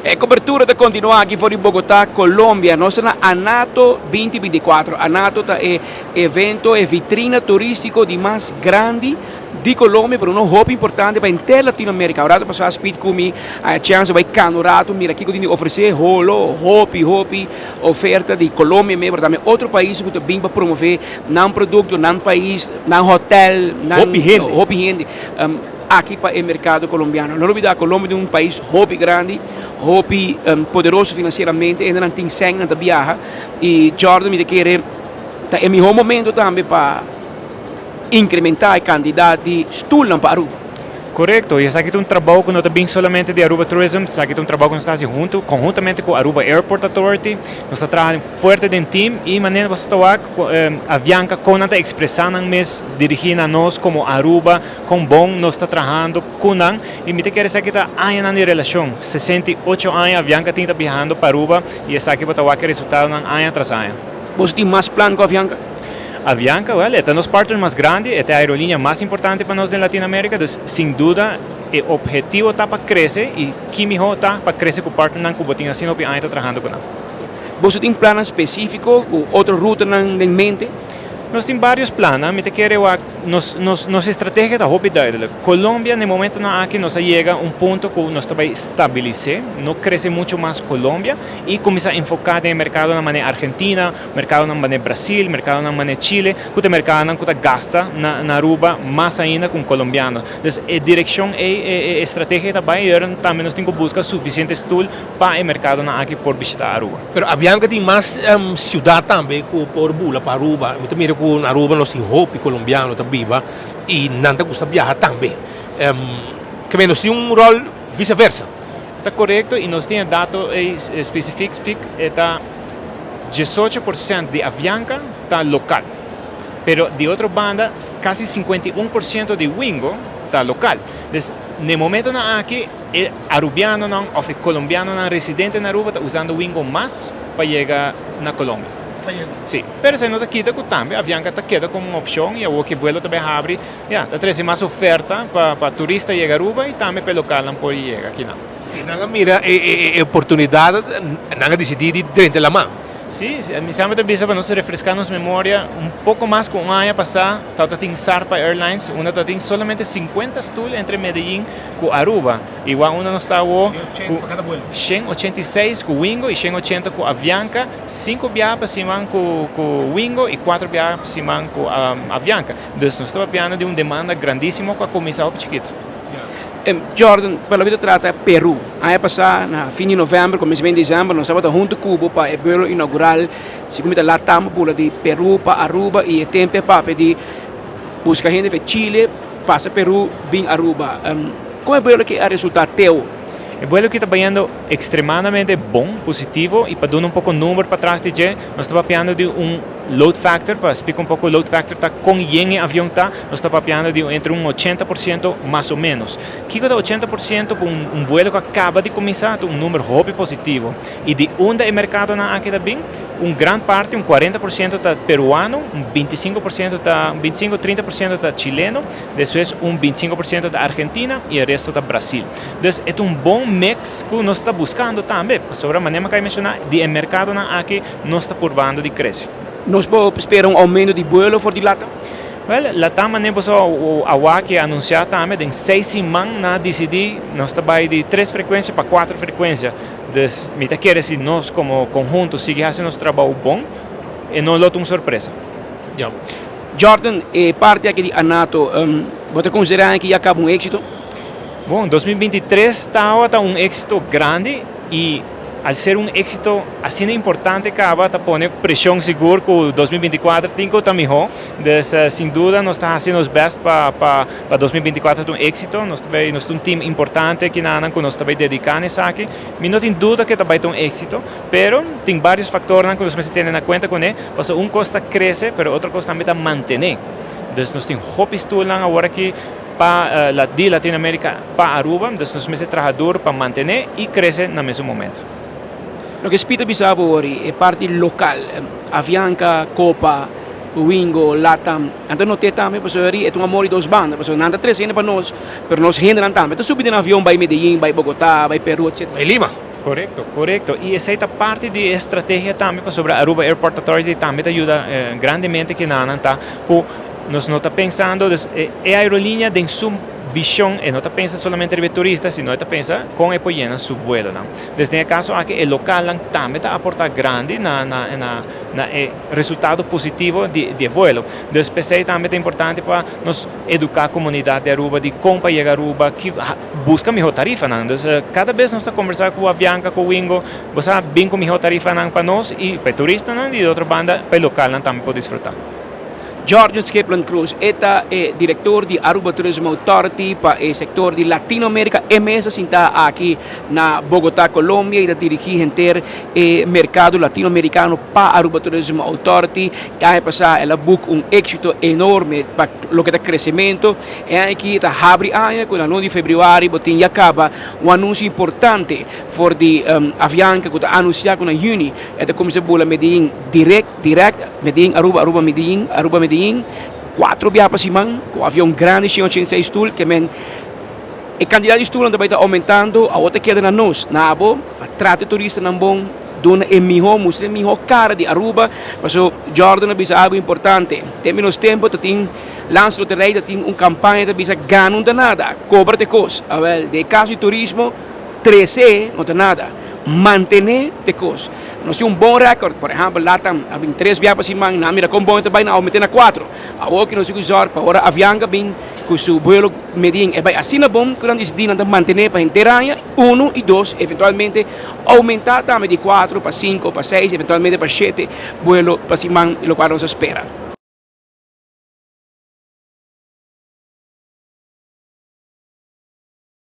E cobertura da continuare aqui fora de Bogotá, Colômbia. Nós estamos na Anato 2024. Anato é evento, é vitrina turístico de mais grande di Colômbia, per un hobby importante per intera Latinoamerica. Ora passare a speed come a chance vai canorato, mira aqui continua oferecer holo, hobby, oferta di Colômbia, mas também outro país que também para promover não produto, não país, não hotel, não hobby aqui para o mercado colombiano. Não olvidar, Colômbia é um país hobby grande, hobby poderoso financeiramente, ainda não tem sangue, não viaja. E Jordan me quer é o melhor momento também para incrementar a quantidade de stoelen para Aruba. Correcto, e esse aqui é um trabalho que não é bem somente de Aruba Tourism, esse aqui é um trabalho que nós estamos fazendo conjuntamente com a Aruba Airport Authority. Nós estamos trabalhando forte em time e maneira você está a Bianca com a expressando mesmo dirigindo a nós como Aruba com bom nós está trabalhando com nós e me te quer dizer que está anos na relação, 68 anos a Bianca está viajando para Aruba e esse aqui vai ter resultado ano tras ano. Você tem mais plano com a Bianca? A Bianca, é nos partners mais grande, é a aerolínea mais importante para nós na Latinoamérica, então, sem dúvida, o objetivo está para crescer e que melhor está para crescer com o partner que botinha assim, que está trabalhando com nós. Você tem plano específico, outra ruta em mente? Nós temos vários planos, me te quero nossa estratégia está muito duidelijk. Colômbia, no momento que nós chega ponto que nós vai estabelecer, não cresce muito mais Colômbia e começa a enfocar no mercado na maneira Argentina, mercado na maneira Brasil, mercado na maneira Chile, que o mercado que gasta na Aruba mais ainda com colombiano. Então, a direção e a estratégia também também nós temos que buscar suficientes tools para o mercado aqui por visitar Aruba. Pero a Bianca tem mais cidade também por bula para Aruba. Com Aruba nós temos hopi colombiano também e nada custa viajar também. Que nós temos rol vice-versa. Está correto e nós temos dados específicos que 18% de Avianca está local, pero de outra banda quase 51% de Wingo está local. Então, no momento aqui, o arubiano ou o colombiano residente na Aruba está usando Wingo mais para chegar na Colômbia. Sim, pero se não está quita também, a Bianca está queda como uma opção e o que vuelo também abre, está trazendo mais oferta para turista chegar a Aruba e também para local não pode chegar aqui não. Sim, não mira a oportunidade, não decidir dentro da mão. Sim, me chama de visa para nós refrescar nossa memória pouco mais com um ano passado, estava em Sarpa Airlines, uma tem somente 50 stools entre Medellín e Aruba, igual uma nós estava com 186 com Wingo e 180 com Avianca, 5 viagens para cima com Wingo e 4 viagens para cima com Avianca. Então nós estamos falando de uma demanda grandíssima com a comissão chiquita. Jordan, pela vida trata Peru. Aí passar na fim de novembro, começo de dezembro, nós estamos junto com Cuba para o vuelo inaugural. Se como lá estamos por de Peru para Aruba e o tempo para pedir buscar gente de Chile, passa Peru, vem Aruba. Como é o que é o resultado teu? O vuelo que está ganhando extremadamente bom, positivo, e para dar um pouco de número para trás de nós estamos falando de load factor, para explicar pouco o load factor, está com o avião está, nós estamos falando de entre 80% mais ou menos. Que é 80% para vuelo que acaba de começar, número hobby positivo. E de onde é o mercado aqui também, grande parte, 40% está peruano, 25% está, 25-30% está chileno, depois 25% está Argentina e o resto está Brasil. Então, é bom mix que nós estamos buscando também, sobre a maneira que eu mencionei, de mercado aqui nós está curvando de crescer. Nós esperamos aumento de vuelo for de Latam? Latam nem o AWA que anunciar também, em 6 semanas na decidir, nós estamos de 3 frequências para 4 frequências. Então, me quer dizer, nós como conjunto seguimos fazendo nosso trabalho bom e não é uma surpresa. Yeah. Jordan, parte aqui de Anato, você considera que já acaba um êxito? Bom, 2023 está êxito grande e al ser éxito assim importante acaba está poner pressão seguro que 2024 tenho também sem dúvida nós estamos fazendo os best para 2024 éxito nós temos time importante que nós também dedicamos aqui mas não tem dúvida que também tem éxito pero tem vários fatores que nós temos que ter em conta com ele porque costa cresce pero outro costa também está manter então nós temos hobbies tool agora que para de Latinoamérica para Aruba então nós temos trabalhador para manter e crescer no mesmo momento. Lo che spita bisavo è parte local, Avianca, Copa, Wingo, Latam. Então não tem também pessoas aí, é um amor de duas bandas, pessoas não tem três ainda para nós gente não também. Então subir no avião vai Medellín, vai Bogotá, vai Peru, etc. Vai Lima. Correcto, correcto. Y esa es parte de estrategia también sobre Aruba Airport Authority también te ayuda grandemente que nada está nos no está pensando aerolínea de su visión no está pensando solamente en turistas, sino está pensando con apoyando su vuelo. ¿No? Desde el caso aquí el local también está aporta grande na resultado positivo de vuelo. Entonces también es importante para nos educar a comunidad de Aruba, de cómo llegar a Aruba, que busca mejor tarifa. ¿No? Entonces cada vez nos está conversando con Avianca, con Wingo, pues bien con mejor tarifa para nosotros y para turistas, ¿no? Y de otra banda para el local también puede disfrutar. George Skipland Cruz, eta director de Aruba Tourism Authority para el sector de Latinoamérica. MS está aquí na Bogotá, Colombia, y dirigir gente mercado latinoamericano para Aruba Tourism Authority. Hay pasar el book un éxito enorme para lo que está crecimiento. Y aquí está abre año con el 9 de febrero, botín ya acaba un anuncio importante for the Avianca que está anunciado con la Uni. Esta como se bula Medellín direct Medellín Aruba Medellín 4 viajes simán com avião grande 186 stoel que men a quantidade de stoel também está aumentando a outra queda na nós na abo a trata turista na bom dona é melhor cara de Aruba passou Jordan bisa algo importante tem menos tempo tem lanço de rei tem campanha de bisa ganham de nada cobra de cos a ver de caso de turismo 13 não tem nada mantener de cos. Nós temos bom recorde, por exemplo, lá tem 3 viagens semana, na mira com bom também, aumentando a 4. Agora que nós usamos para agora Avianca bem com seu vuelo Medellín, é bem assim na bom, que nós decidimos manter para interanha 1 e 2, eventualmente aumentar também de 4 para 5 para 6, eventualmente para 7 vuelo para semana, e o qual nós espera.